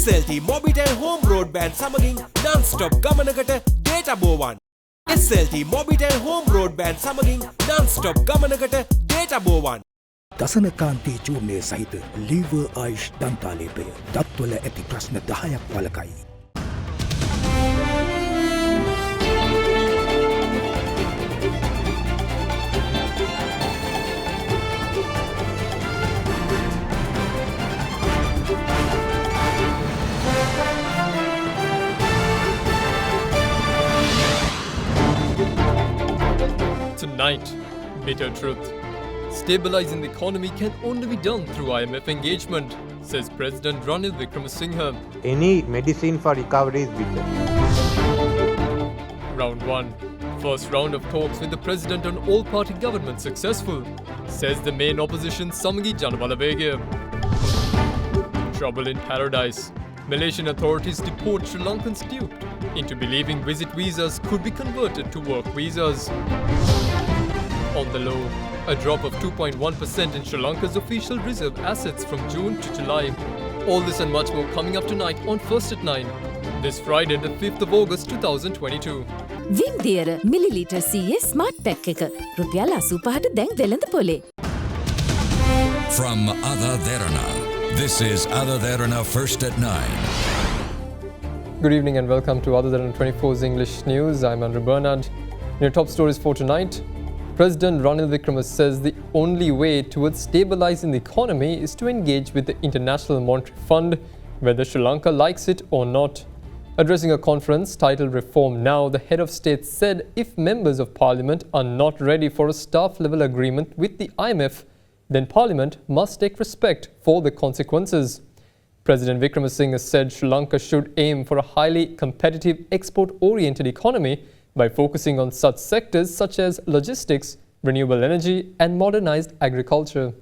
SLT Mobitel Home Broadband සමගින් non-stop ගමනකට data බෝවන්. SLT Mobitel Home Broadband සමගින් non-stop ගමනකට data බෝවන්. දසන කාන්ති චූර්ණය සහිත lever ආයුෂ් දන්තාලේපය දත්වල ඇති ප්‍රශ්න 10ක් වළකයි. Tonight, bitter truth. Stabilizing the economy can only be done through IMF engagement, says President Ranil Wickremesinghe. Any medicine for recovery is bitter. Round 1. First round of talks with the President on all-party government successful, says the main opposition Samagi Janabalawege. Trouble in paradise. Malaysian authorities deport Sri Lankans duped into believing visit visas could be converted to work visas. On the low, a drop of 2.1% in Sri Lanka's official reserve assets from June to July. All this and much more coming up tonight on First at 9. This Friday, the 5th of August 2022. Vim Deera milliliter CA Smart Pack එක රුපියල් 85ට දැන් වෙළඳ පොලේ. From AdaDerana, this is AdaDerana First at 9. Good evening and welcome to AdaDerana 24's English News. I'm Andrew Bernard. Your top stories for tonight. President Ranil Wickremesinghe says the only way towards stabilizing the economy is to engage with the International Monetary Fund, whether Sri Lanka likes it or not. Addressing a conference titled Reform Now, the head of state said if members of parliament are not ready for a staff-level agreement with the IMF, then parliament must take respect for the consequences. President Wickremesinghe said Sri Lanka should aim for a highly competitive export-oriented economy by focusing on such sectors such as logistics, renewable energy and modernized agriculture.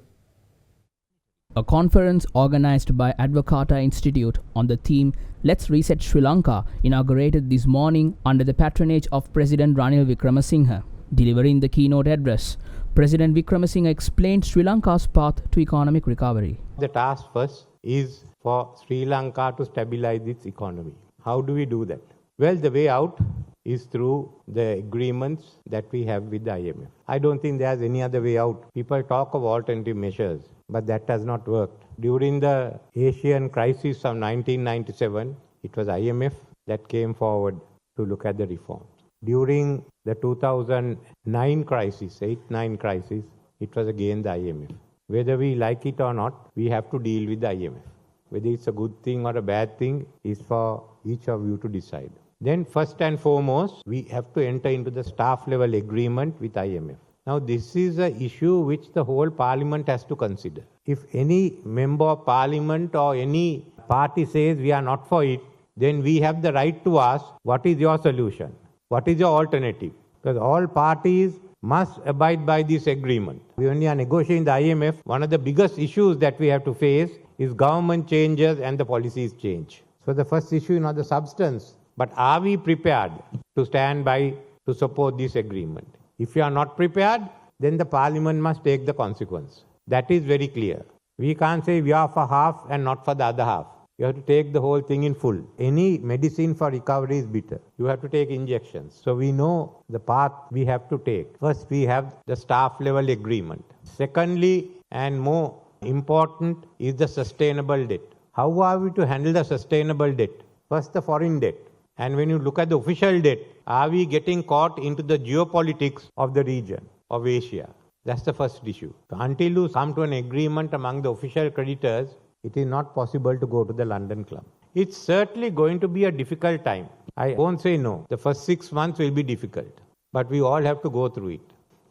A conference organized by Advocata Institute on the theme Let's Reset Sri Lanka inaugurated this morning under the patronage of President Ranil Wickremesinghe. Delivering the keynote address, President Wickremesinghe explained Sri Lanka's path to economic recovery. The task first is for Sri Lanka to stabilize its economy. How do we do that? Well, the way out is through the agreements that we have with the IMF. I don't think there's any other way out. People talk of alternative measures, but that has not worked. During the Asian crisis of 1997, it was IMF that came forward to look at the reforms. During the 2009 crisis, 8-9 crisis, it was again the IMF. Whether we like it or not, we have to deal with the IMF. Whether it's a good thing or a bad thing is for each of you to decide. Then first and foremost, we have to enter into the staff level agreement with IMF. Now this is an issue which the whole parliament has to consider. If any member of parliament or any party says we are not for it, then we have the right to ask, what is your solution? What is your alternative? Because all parties must abide by this agreement. When we are negotiating the IMF, one of the biggest issues that we have to face is government changes and the policies change. So the first issue is not the substance, but are we prepared to stand by to support this agreement? If you are not prepared, then the parliament must take the consequence. That is very clear. We can't say we are for half and not for the other half. You have to take the whole thing in full. Any medicine for recovery is bitter. You have to take injections. So we know the path we have to take. First, we have the staff level agreement. Secondly, and more important, is the sustainable debt. How are we to handle the sustainable debt? First, the foreign debt. And when you look at the official debt, are we getting caught into the geopolitics of the region, of Asia? That's the first issue. So until you come to an agreement among the official creditors, it is not possible to go to the London Club. It's certainly going to be a difficult time. I won't say no. The first 6 months will be difficult. But we all have to go through it.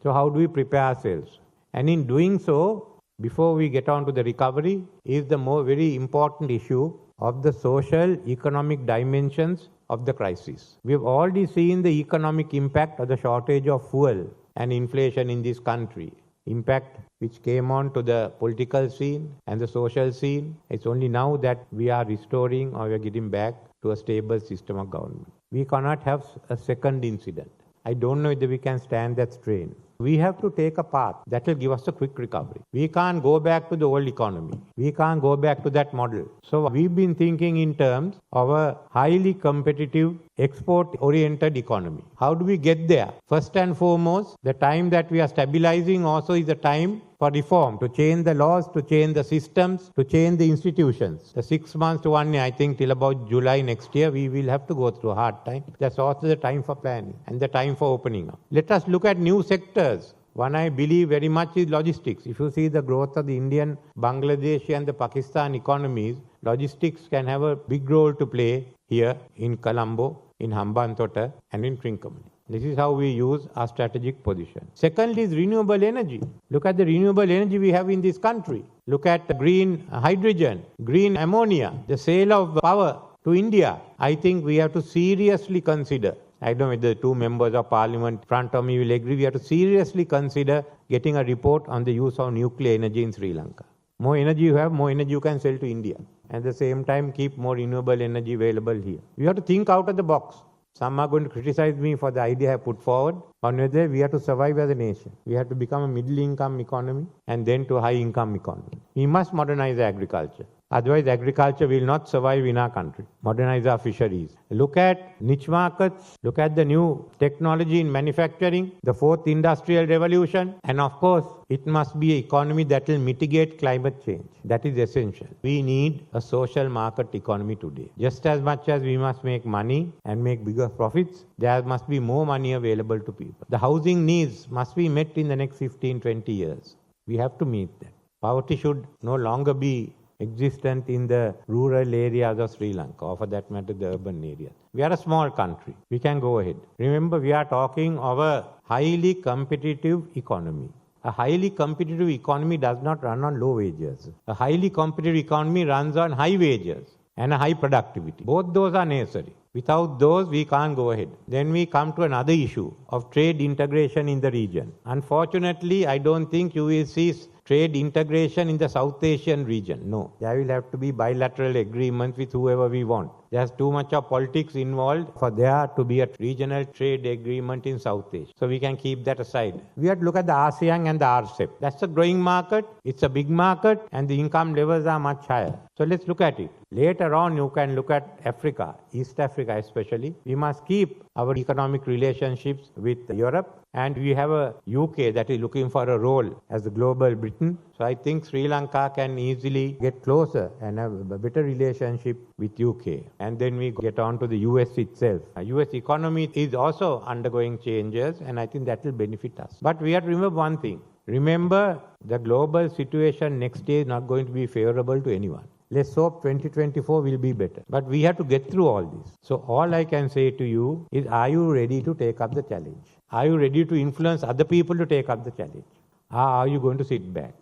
So how do we prepare ourselves? And in doing so, before we get on to the recovery, is the very important issue of the social, economic dimensions of the crisis. We've already seen the economic impact of the shortage of fuel and inflation in this country. Impact which came on to the political scene and the social scene. It's only now that we are restoring or we are getting back to a stable system of government. We cannot have a second incident. I don't know whether we can stand that strain. We have to take a path that will give us a quick recovery. We can't go back to the old economy. We can't go back to that model. So we've been thinking in terms of a highly competitive export-oriented economy. How do we get there? First and foremost, the time that we are stabilizing also is the time for reform, to change the laws, to change the systems, to change the institutions. The 6 months to 1 year, I think till about July next year, we will have to go through a hard time. That's also the time for planning and the time for opening up. Let us look at new sectors. One I believe very much is logistics. If you see the growth of the Indian, Bangladeshi and the Pakistan economies, logistics can have a big role to play here in Colombo, in Hambantota and in Trincomalee. This is how we use our strategic position. Second is renewable energy. Look at the renewable energy we have in this country. Look at green hydrogen, green ammonia, the sale of power to India. I think we have to seriously consider, I don't know if the two members of parliament in front of me will agree, we have to seriously consider getting a report on the use of nuclear energy in Sri Lanka. More energy you have, more energy you can sell to India. At the same time, keep more renewable energy available here. We have to think out of the box. Some are going to criticize me for the idea I put forward. On whether we have to survive as a nation. We have to become a middle income economy and then to a high income economy. We must modernize agriculture. Otherwise, agriculture will not survive in our country. Modernize our fisheries. Look at niche markets. Look at the new technology in manufacturing, the fourth industrial revolution. And of course, it must be an economy that will mitigate climate change. That is essential. We need a social market economy today. Just as much as we must make money and make bigger profits, there must be more money available to people. The housing needs must be met in the next 15, 20 years. We have to meet them. Poverty should no longer be existent in the rural areas of Sri Lanka, or for that matter, the urban areas. We are a small country. We can go ahead. Remember, we are talking of a highly competitive economy. A highly competitive economy does not run on low wages. A highly competitive economy runs on high wages and a high productivity. Both those are necessary. Without those, we can't go ahead. Then we come to another issue of trade integration in the region. Unfortunately, I don't think you will see trade integration in the South Asian region. No. There will have to be bilateral agreements with whoever we want. There's too much of politics involved for there to be a regional trade agreement in South Asia. So we can keep that aside. We have to look at the ASEAN and the RCEP. That's a growing market. It's a big market and the income levels are much higher. So let's look at it. Later on, you can look at Africa, East Africa especially. We must keep our economic relationships with Europe. And we have a UK that is looking for a role as a global Britain. So I think Sri Lanka can easily get closer and have a better relationship with UK. And then we get on to the US itself. US economy is also undergoing changes and I think that will benefit us. But we have to remember one thing. Remember, the global situation next year is not going to be favorable to anyone. Let's hope 2024 will be better. But we have to get through all this. So all I can say to you is, are you ready to take up the challenge? Are you ready to influence other people to take up the challenge? Or are you going to sit back?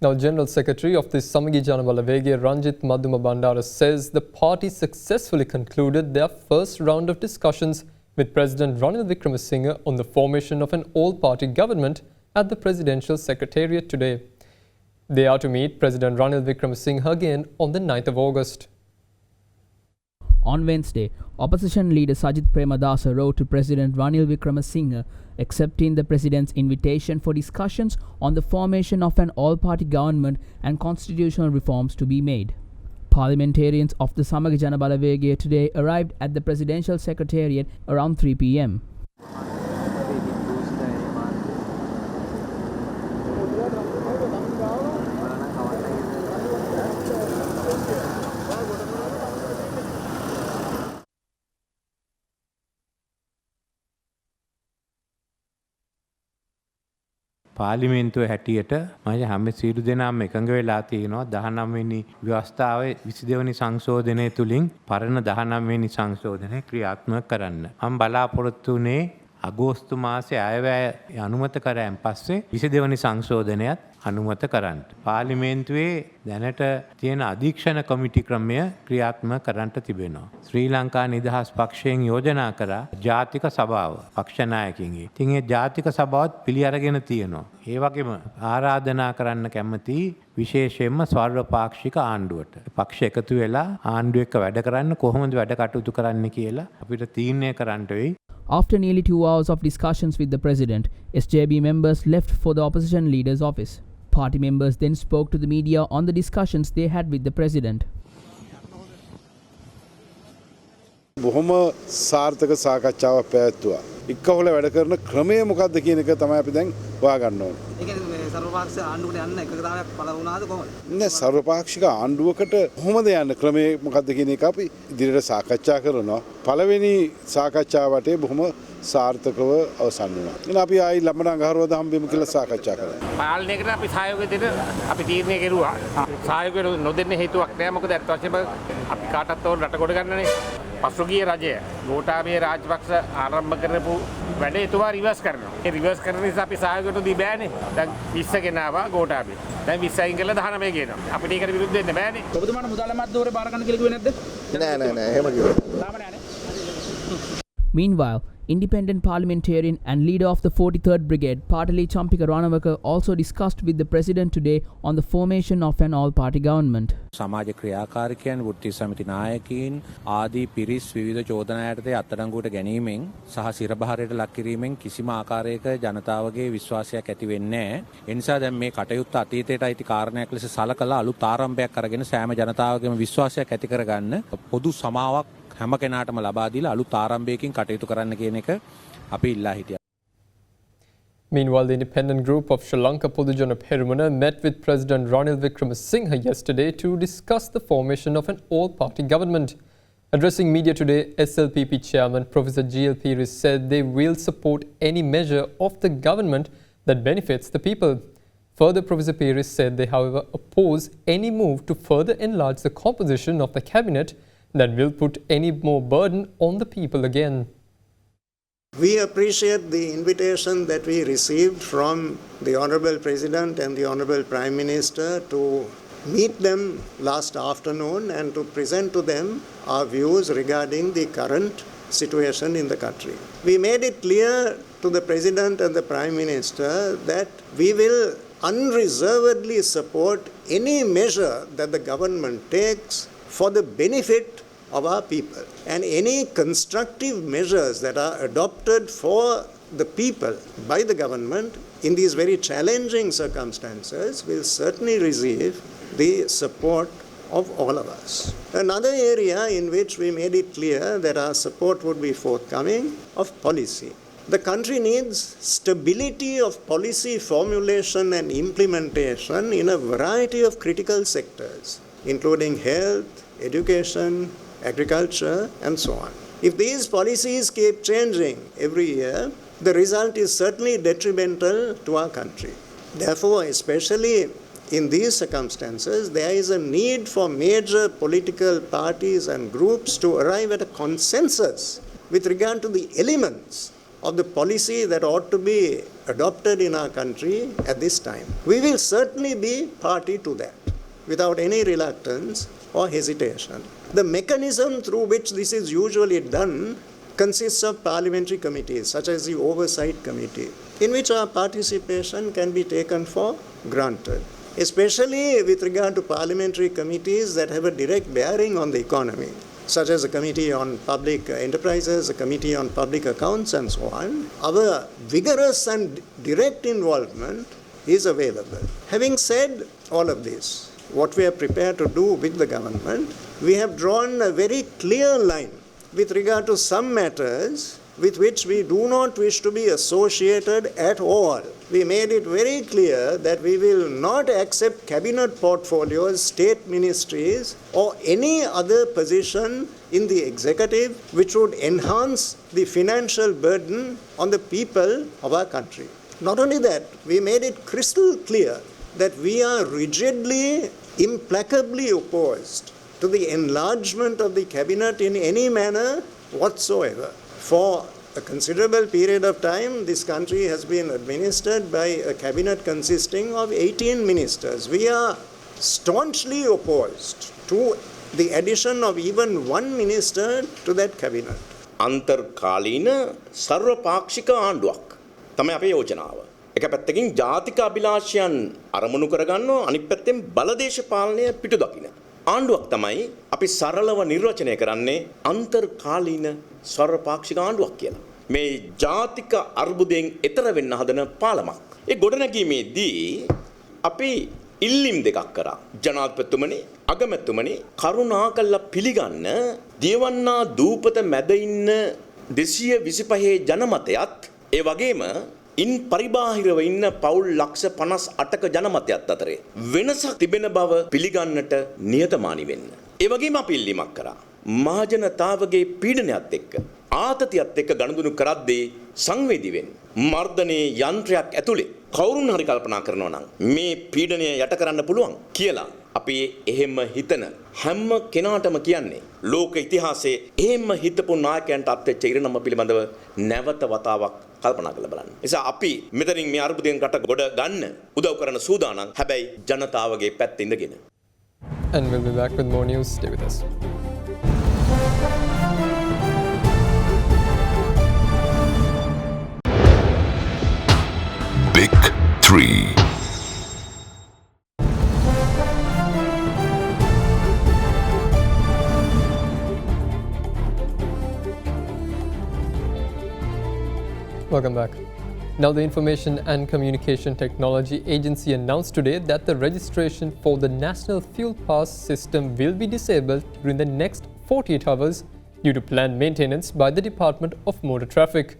Now, General Secretary of the Samagi Janabalawege, Ranjit Madhuma Bandara, says the party successfully concluded their first round of discussions with President Ranil Wickremesinghe on the formation of an all-party government at the Presidential Secretariat today. They are to meet President Ranil Wickremesinghe again on the 9th of August. On Wednesday, opposition leader Sajith Premadasa wrote to President Ranil Wickremesinghe accepting the president's invitation for discussions on the formation of an all-party government and constitutional reforms to be made. Parliamentarians of the Samagi Janabalawege today arrived at the Presidential Secretariat around 3 p.m. පාර්ලිමේන්තුව හැටියට මම හැම සියලු දෙනාම එකඟ වෙලා තියෙනවා 19 වෙනි ව්‍යවස්ථාවේ 22 වෙනි සංශෝධනය තුලින් පරණ 19 වෙනි සංශෝධනය ක්‍රියාත්මක කරන්න. මම බලාපොරොත්තු වුණේ අගෝස්තු මාසයේ අයවැය අනුමත කරායින් පස්සේ 22 වෙනි සංශෝධනයත් අනුමත කරන්න. පාර්ලිමේන්තුවේ දැනට තියෙන අධීක්ෂණ කමිටු ක්‍රමය ක්‍රියාත්මක කරන්නට තිබෙනවා. ශ්‍රී ලංකා නිදහස් පක්ෂයෙන් යෝජනා කරා ජාතික සභාව පක්ෂ නායකින්ගේ. ඉතින් ඒ ජාතික සභාවත් පිළි අරගෙන තියෙනවා. ඒ වගේම ආරාධනා කරන්න කැමති විශේෂයෙන්ම ස්වර්වපාක්ෂික ආණ්ඩුවට. පක්ෂ එකතු වෙලා ආණ්ඩුව එක්ක වැඩ කරන්න කොහොමද වැඩ කටයුතු කරන්න කියලා අපිට තීරණය කරන්න වෙයි. After nearly 2 hours of discussions with the president, SJB members left for the opposition leader's office. Party members then spoke to the media on the discussions they had with the president. බොහොම සාර්ථක සාකච්ඡාවක් පැවැත්තුවා. එක්කවල වැඩ කරන ක්‍රමය මොකක්ද කියන එක තමයි අපි දැන් හොයාගන්න ඕනේ. ඒ කියන්නේ මේ සර්වපාක්ෂික ආණ්ඩුවට යන්න එකගතාවයක් පළ වුණාද කොහොමද? නෑ සර්වපාක්ෂික ආණ්ඩුවකට කොහොමද යන්න ක්‍රමය මොකක්ද කියන එක අපි ඉදිරියට සාකච්ඡා කරනවා. පළවෙනි සාකච්ඡාවට බොහොම සාර්ථකව අවසන් වුණා. එහෙනම් අපි ආයි ලබන අඟහරුවාදා හම්බෙමු කියලා සාකච්ඡා කරා. පාලනයකට අපි සහයෝගය දෙන්න අපි තීරණය කෙරුවා. සහයෝගය නොදෙන්න හේතුවක් නෑ. මොකද අත් වශයෙන්ම අපි කාටත් ඕන රට කොට ගන්නනේ. පසුගිය රජය ගෝඨාභය රාජපක්ෂ ආරම්භ කරපු වැඩේ එතුමා රිවර්ස් කරනවා. ඒ රිවර්ස් කරන නිසා අපි සහයෝගයට දී බෑනේ. දැන් 20 ගෙනාවා ගෝඨාභය. දැන් 20 අයින් කරලා 19 ගෙනවා. අපිට ඒකට විරුද්ධ වෙන්න බෑනේ. ඔබතුමාට මුදල් අමාත්‍යවරේ බාර ගන්න කියලා කිව්වේ නැද්ද? නෑ එහෙම කිව්වා. තාම නෑනේ. Meanwhile, independent parliamentarian and leader of the 43rd Brigade, Patali Champika Ranawaka, also discussed with the president today on the formation of an all-party government. සමාජ ක්‍රියාකාරිකයන් වෘත්ති සමිති නායකයින් ආදී පිරිස් විවිධ චෝදනා යටතේ අත්අඩංගුවට ගැනීමෙන් සහ සිරබහරයට ලක් කිරීමෙන් කිසිම ආකාරයක ජනතාවගේ විශ්වාසයක් ඇති වෙන්නේ නැහැ. ඒ නිසා දැන් මේ කටයුත්ත අතීතයට අයිති කාරණයක් ලෙස සලකලා අලුත් ආරම්භයක් අරගෙන සෑම ජනතාවගේම විශ්වාසයක් ඇති කරගන්න පොදු සමාවක් හැම කෙනාටම ලබා දීලා අලුත් ආරම්භයකින් කටයුතු කරන්න කියන එක අපි ඉල්ලා හිටියා. Meanwhile, the independent group of Sri Lanka Podujana Perumana met with President Ranil Wickremesinghe yesterday to discuss the formation of an all-party government. Addressing media today, SLPP chairman Professor G.L. Peiris said they will support any measure of the government that benefits the people. Further, Professor Peiris said they, however, oppose any move to further enlarge the composition of the cabinet that will put any more burden on the people again. We appreciate the invitation that we received from the Honourable President and the Honourable Prime Minister to meet them last afternoon and to present to them our views regarding the current situation in the country. We made it clear to the President and the Prime Minister that we will unreservedly support any measure that the government takes for the benefit of our people, and any constructive measures that are adopted for the people by the government in these very challenging circumstances will certainly receive the support of all of us. Another area in which we made it clear that our support would be forthcoming of policy. The country needs stability of policy formulation and implementation in a variety of critical sectors, including health, education, agriculture, and so on. If these policies keep changing every year, the result is certainly detrimental to our country. Therefore, especially in these circumstances, there is a need for major political parties and groups to arrive at a consensus with regard to the elements of the policy that ought to be adopted in our country at this time. We will certainly be party to that without any reluctance or hesitation. The mechanism through which this is usually done consists of parliamentary committees, such as the Oversight Committee, in which our participation can be taken for granted, especially with regard to parliamentary committees that have a direct bearing on the economy, such as a committee on public enterprises, a committee on public accounts, and so on. Our vigorous and direct involvement is available. Having said all of this, what we are prepared to do with the government, we have drawn a very clear line with regard to some matters with which we do not wish to be associated at all. We made it very clear that we will not accept cabinet portfolios, state ministries, or any other position in the executive which would enhance the financial burden on the people of our country. Not only that, we made it crystal clear that we are rigidly, implacably opposed to the enlargement of the cabinet in any manner whatsoever. For a considerable period of time, this country has been administered by a cabinet consisting of 18 ministers. We are staunchly opposed to the addition of even one minister to that cabinet. අන්තර්කාලීන සර්වපාක්ෂික ආණ්ඩුවක් තමයි අපේ යෝජනාව. එක පැත්තකින් ජාතික අභිලාෂයන් අරමුණු කරගන්නවා, අනිත් පැත්තෙන් බලදේශපාලනය පිටු දකින්න. ආණ්ඩුවක් තමයි අපි සරලව නිර්වචනය කරන්නේ අන්තර්කාලීන සර්වපාක්ෂික ආණ්ඩුවක් කියලා. මේ ජාතික අර්බුදයෙන් එතර වෙන්න හදන පාලමක්. ඒ ගොඩනැගීමේදී අපි ඉල්ලීම් දෙකක් කරා. ජනාධිපතිතුමනි, අගමැතිතුමනි කරුණාකරලා පිළිගන්න දියවන්නා දූපත මැද ඉන්න 225 ජනමතයත් ඒ වගේම ඉන් පරිබාහිරව ඉන්න පවුල් ලක්ෂ 58ක ජනමතයත් අතරේ වෙනසක් තිබෙන බව පිළිගන්නට නිහතමානී වෙන්න. ඒ වගේම අපි ඉල්ලීමක් කරා. මහජනතාවගේ පීඩනයත් එක්ක ආතතියත් එක්ක ගනුදෙනු කරද්දී සංවේදී වෙන්න. මර්ධනයේ යන්ත්‍රයක් ඇතුලේ කවුරුන් හරි කල්පනා කරනවා නම් මේ පීඩනය යට කරන්න පුළුවන් කියලා අපි එහෙම හිතන හැම කෙනාටම කියන්නේ ලෝක ඉතිහාසයේ එහෙම හිතපු නායකයන්ට අත්වෙච්ච ඉරණම පිළිබඳව නැවත වතාවක් කල්පනා කරලා බලන්න. නිසා අපි මෙතනින් මේ අර්බුදයෙන් රට ගොඩ ගන්න උදව් කරන සූදානම්. හැබැයි ජනතාවගේ පැත්තේ ඉඳගෙන. And we'll be back with more news. Stay with us. Big 3. Welcome back. Now, the Information and Communication Technology Agency announced today that the registration for the National Fuel Pass system will be disabled during the next 48 hours due to planned maintenance by the Department of Motor Traffic.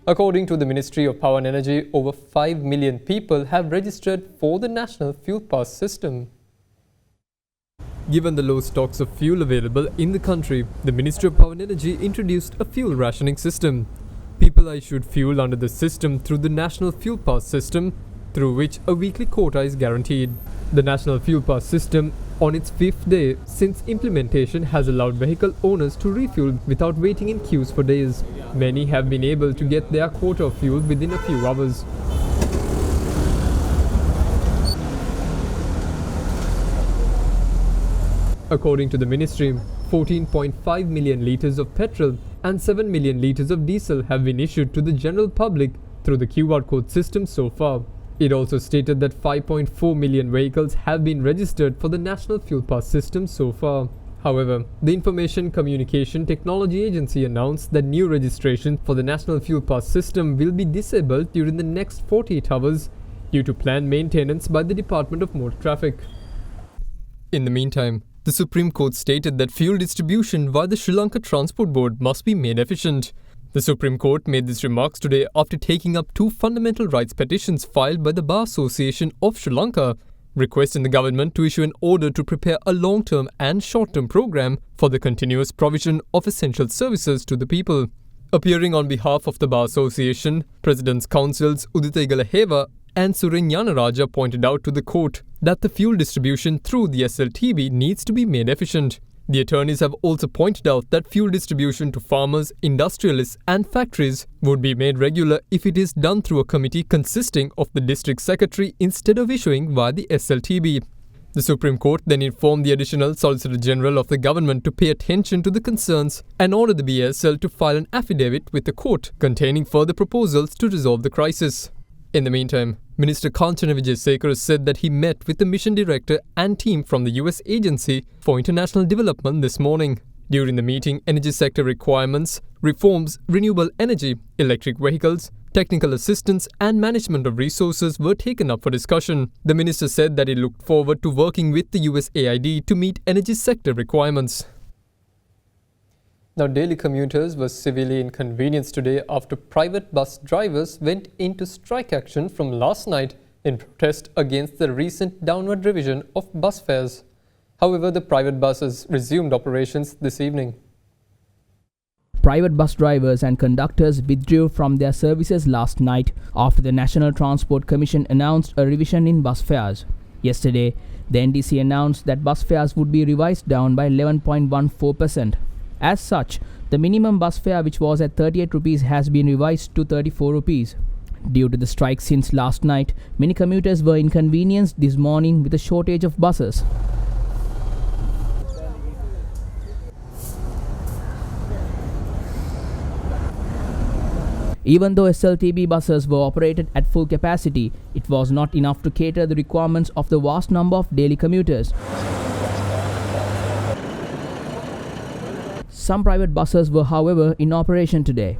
According to the Ministry of Power and Energy, over 5 million people have registered for the National Fuel Pass system. Given the low stocks of fuel available in the country, the Ministry of Power and Energy introduced a fuel rationing system. People are issued fuel under the system through the National Fuel Pass system, through which a weekly quota is guaranteed. The National Fuel Pass system, on its 5th day since implementation, has allowed vehicle owners to refuel without waiting in queues for days. Many have been able to get their quota of fuel within a few hours. According to the ministry, 14.5 million litres of petrol and 7 million litres of diesel have been issued to the general public through the QR code system so far. It also stated that 5.4 million vehicles have been registered for the National Fuel Pass system so far. However, the Information Communication Technology Agency announced that new registration for the National Fuel Pass system will be disabled during the next 48 hours due to planned maintenance by the Department of Motor Traffic. In the meantime, the Supreme Court stated that fuel distribution via the Sri Lanka Transport Board must be made efficient. The Supreme Court made these remarks today after taking up 2 fundamental rights petitions filed by the Bar Association of Sri Lanka, requesting the government to issue an order to prepare a long-term and short-term program for the continuous provision of essential services to the people. Appearing on behalf of the Bar Association, President's Councils Udita Igalaheva and Surenyana Raja pointed out to the court that the fuel distribution through the SLTB needs to be made efficient. The attorneys have also pointed out that fuel distribution to farmers, industrialists and factories would be made regular if it is done through a committee consisting of the district secretary instead of issuing via the SLTB. The Supreme Court then informed the Additional Solicitor General of the government to pay attention to the concerns and order the BSL to file an affidavit with the court containing further proposals to resolve the crisis. In the meantime, Minister Kanchana Wijesekara said that he met with the mission director and team from the US Agency for International Development this morning. During the meeting, energy sector requirements, reforms, renewable energy, electric vehicles, technical assistance and management of resources were taken up for discussion. The minister said that he looked forward to working with the USAID to meet energy sector requirements. Now, daily commuters were severely inconvenienced today after private bus drivers went into strike action from last night in protest against the recent downward revision of bus fares. However, the private buses resumed operations this evening. Private bus drivers and conductors withdrew from their services last night after the National Transport Commission announced a revision in bus fares. Yesterday, the NTC announced that bus fares would be revised down by 11.14%. As such, the minimum bus fare, which was at 38 rupees, has been revised to 34 rupees. Due to the strike since last night, many commuters were inconvenienced this morning with a shortage of buses. Even though SLTB buses were operated at full capacity, it was not enough to cater the requirements of the vast number of daily commuters. Some private buses were, however, in operation today.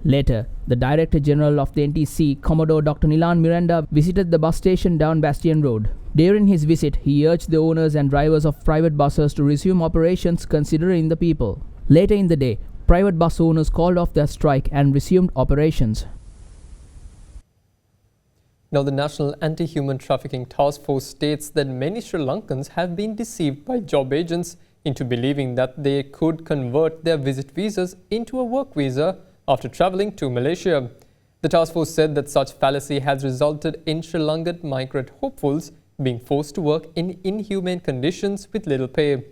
Later, the Director General of the NTC, Commodore Dr. Nilan Miranda, visited the bus station down Bastion Road. During his visit, he urged the owners and drivers of private buses to resume operations considering the people. Later in the day, private bus owners called off their strike and resumed operations. Now, the National Anti-Human Trafficking Task Force states that many Sri Lankans have been deceived by job agents into believing that they could convert their visit visas into a work visa after travelling to Malaysia. The task force said that such fallacy has resulted in Sri Lankan migrant hopefuls being forced to work in inhumane conditions with little pay.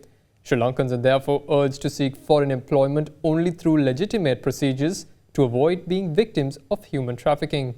Sri Lankans are therefore urged to seek foreign employment only through legitimate procedures to avoid being victims of human trafficking.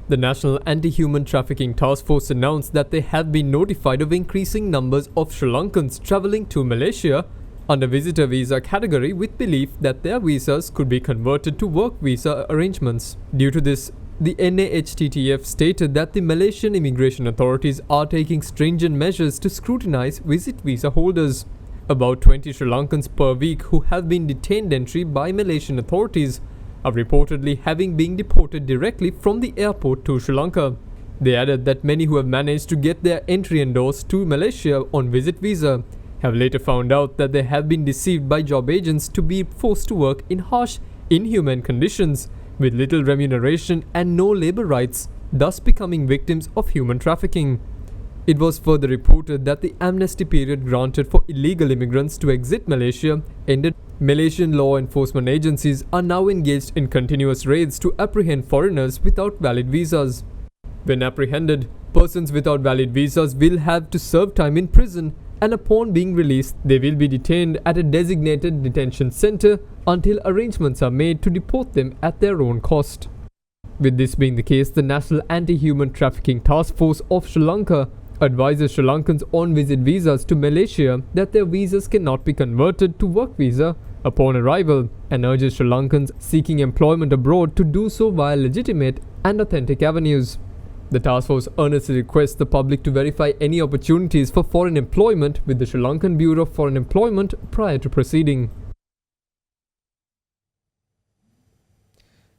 The National Anti-Human Trafficking Task Force announced that they have been notified of increasing numbers of Sri Lankans travelling to Malaysia under visitor visa category with belief that their visas could be converted to work visa arrangements. Due to this, the NAHTTF stated that the Malaysian immigration authorities are taking stringent measures to scrutinize visit visa holders. About 20 Sri Lankans per week who have been detained entry by Malaysian authorities are reportedly having been deported directly from the airport to Sri Lanka. They added that many who have managed to get their entry endorsed to Malaysia on visit visa have later found out that they have been deceived by job agents to be forced to work in harsh, inhumane conditions with little remuneration and no labour rights, thus becoming victims of human trafficking. It was further reported that the amnesty period granted for illegal immigrants to exit Malaysia ended. Malaysian law enforcement agencies are now engaged in continuous raids to apprehend foreigners without valid visas. When apprehended, persons without valid visas will have to serve time in prison, and upon being released, they will be detained at a designated detention centre until arrangements are made to deport them at their own cost. With this being the case, the National Anti-Human Trafficking Task Force of Sri Lanka advises Sri Lankans on visit visas to Malaysia that their visas cannot be converted to work visa upon arrival, and urges Sri Lankans seeking employment abroad to do so via legitimate and authentic avenues. The task force earnestly requests the public to verify any opportunities for foreign employment with the Sri Lankan Bureau of Foreign Employment prior to proceeding.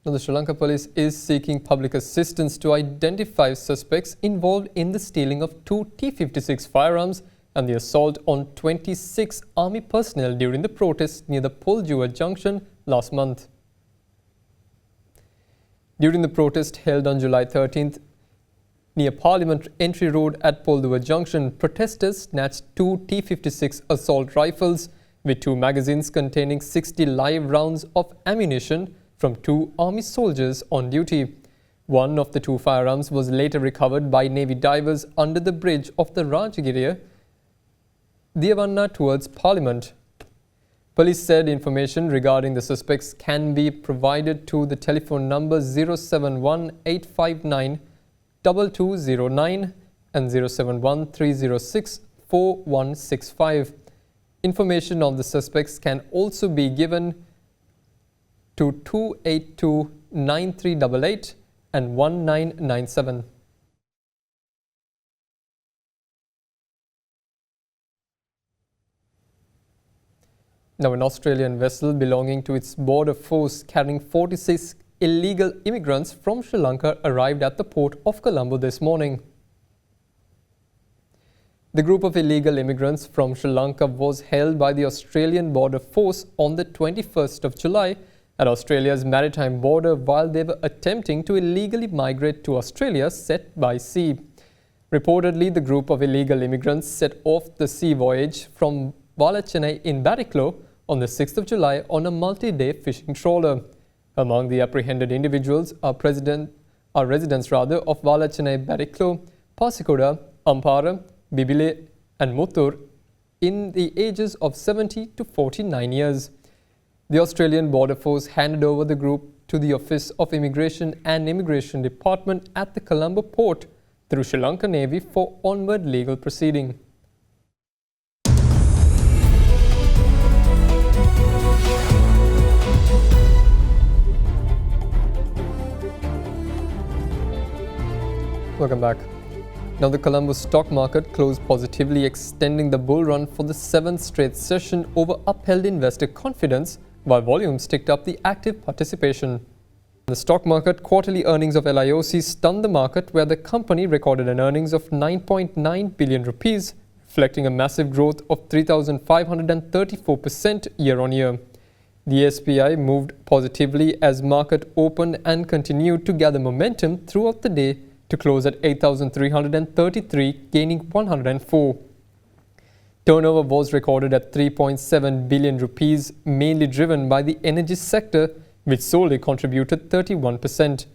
Now, the Sri Lanka police is seeking public assistance to identify suspects involved in the stealing of 2 T-56 firearms and the assault on 26 army personnel during the protests near the Poljua junction last month. During the protest held on July 13th, near Parliament Entry Road at Poldua Junction, protesters snatched 2 T-56 assault rifles with 2 magazines containing 60 live rounds of ammunition from 2 army soldiers on duty. One of the 2 firearms was later recovered by Navy divers under the bridge of the Rajagiriya, Devanna towards Parliament. Police said information regarding the suspects can be provided to the telephone number 071 859 2209 and 071 306 4165. Information on the suspects can also be given to 282 9388 and 1997. Now, an Australian vessel belonging to its border force carrying 46 illegal immigrants from Sri Lanka arrived at the port of Colombo this morning. The group of illegal immigrants from Sri Lanka was held by the Australian Border Force on the 21st of July at Australia's maritime border while they were attempting to illegally migrate to Australia set by sea. Reportedly, the group of illegal immigrants set off the sea voyage from Valachennai in Bariklo on the 6th of July on a multi-day fishing trawler. Among the apprehended individuals are residents of Valachennai, Bariklo, Pasikoda, Ampara, Bibile and Muttur in the ages of 70 to 49 years. The Australian Border Force handed over the group to the Office of Immigration and Immigration Department at the Colombo port through Sri Lanka Navy for onward legal proceeding. Welcome back. Now, the Colombo stock market closed positively, extending the bull run for the 7th straight session over upheld investor confidence while volumes ticked up the active participation. The stock market quarterly earnings of LIOC stunned the market, where the company recorded an earnings of 9.9 billion rupees, reflecting a massive growth of 3,534% year-on-year. The SPI moved positively as market opened and continued to gather momentum throughout the day to close at 8,333, gaining 104. Turnover was recorded at 3.7 billion rupees, mainly driven by the energy sector, which solely contributed 31%.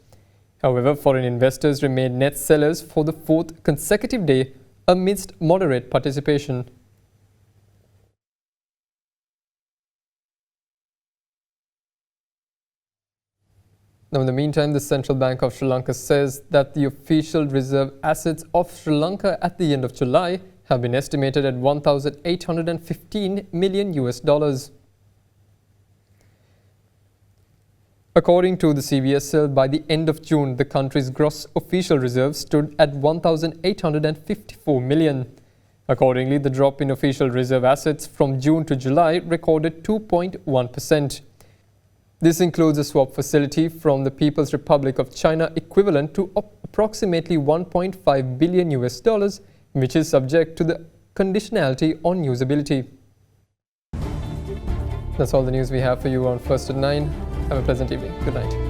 However, foreign investors remained net sellers for the fourth consecutive day amidst moderate participation. Now, in the meantime, the Central Bank of Sri Lanka says that the official reserve assets of Sri Lanka at the end of July have been estimated at $1,815 million. According to the CBSL, by the end of June, the country's gross official reserves stood at 1,854 million. Accordingly, the drop in official reserve assets from June to July recorded 2.1%. This includes a swap facility from the People's Republic of China equivalent to approximately $1.5 billion, which is subject to the conditionality on usability. That's all the news we have for you on First at 9. Have a pleasant evening. Good night.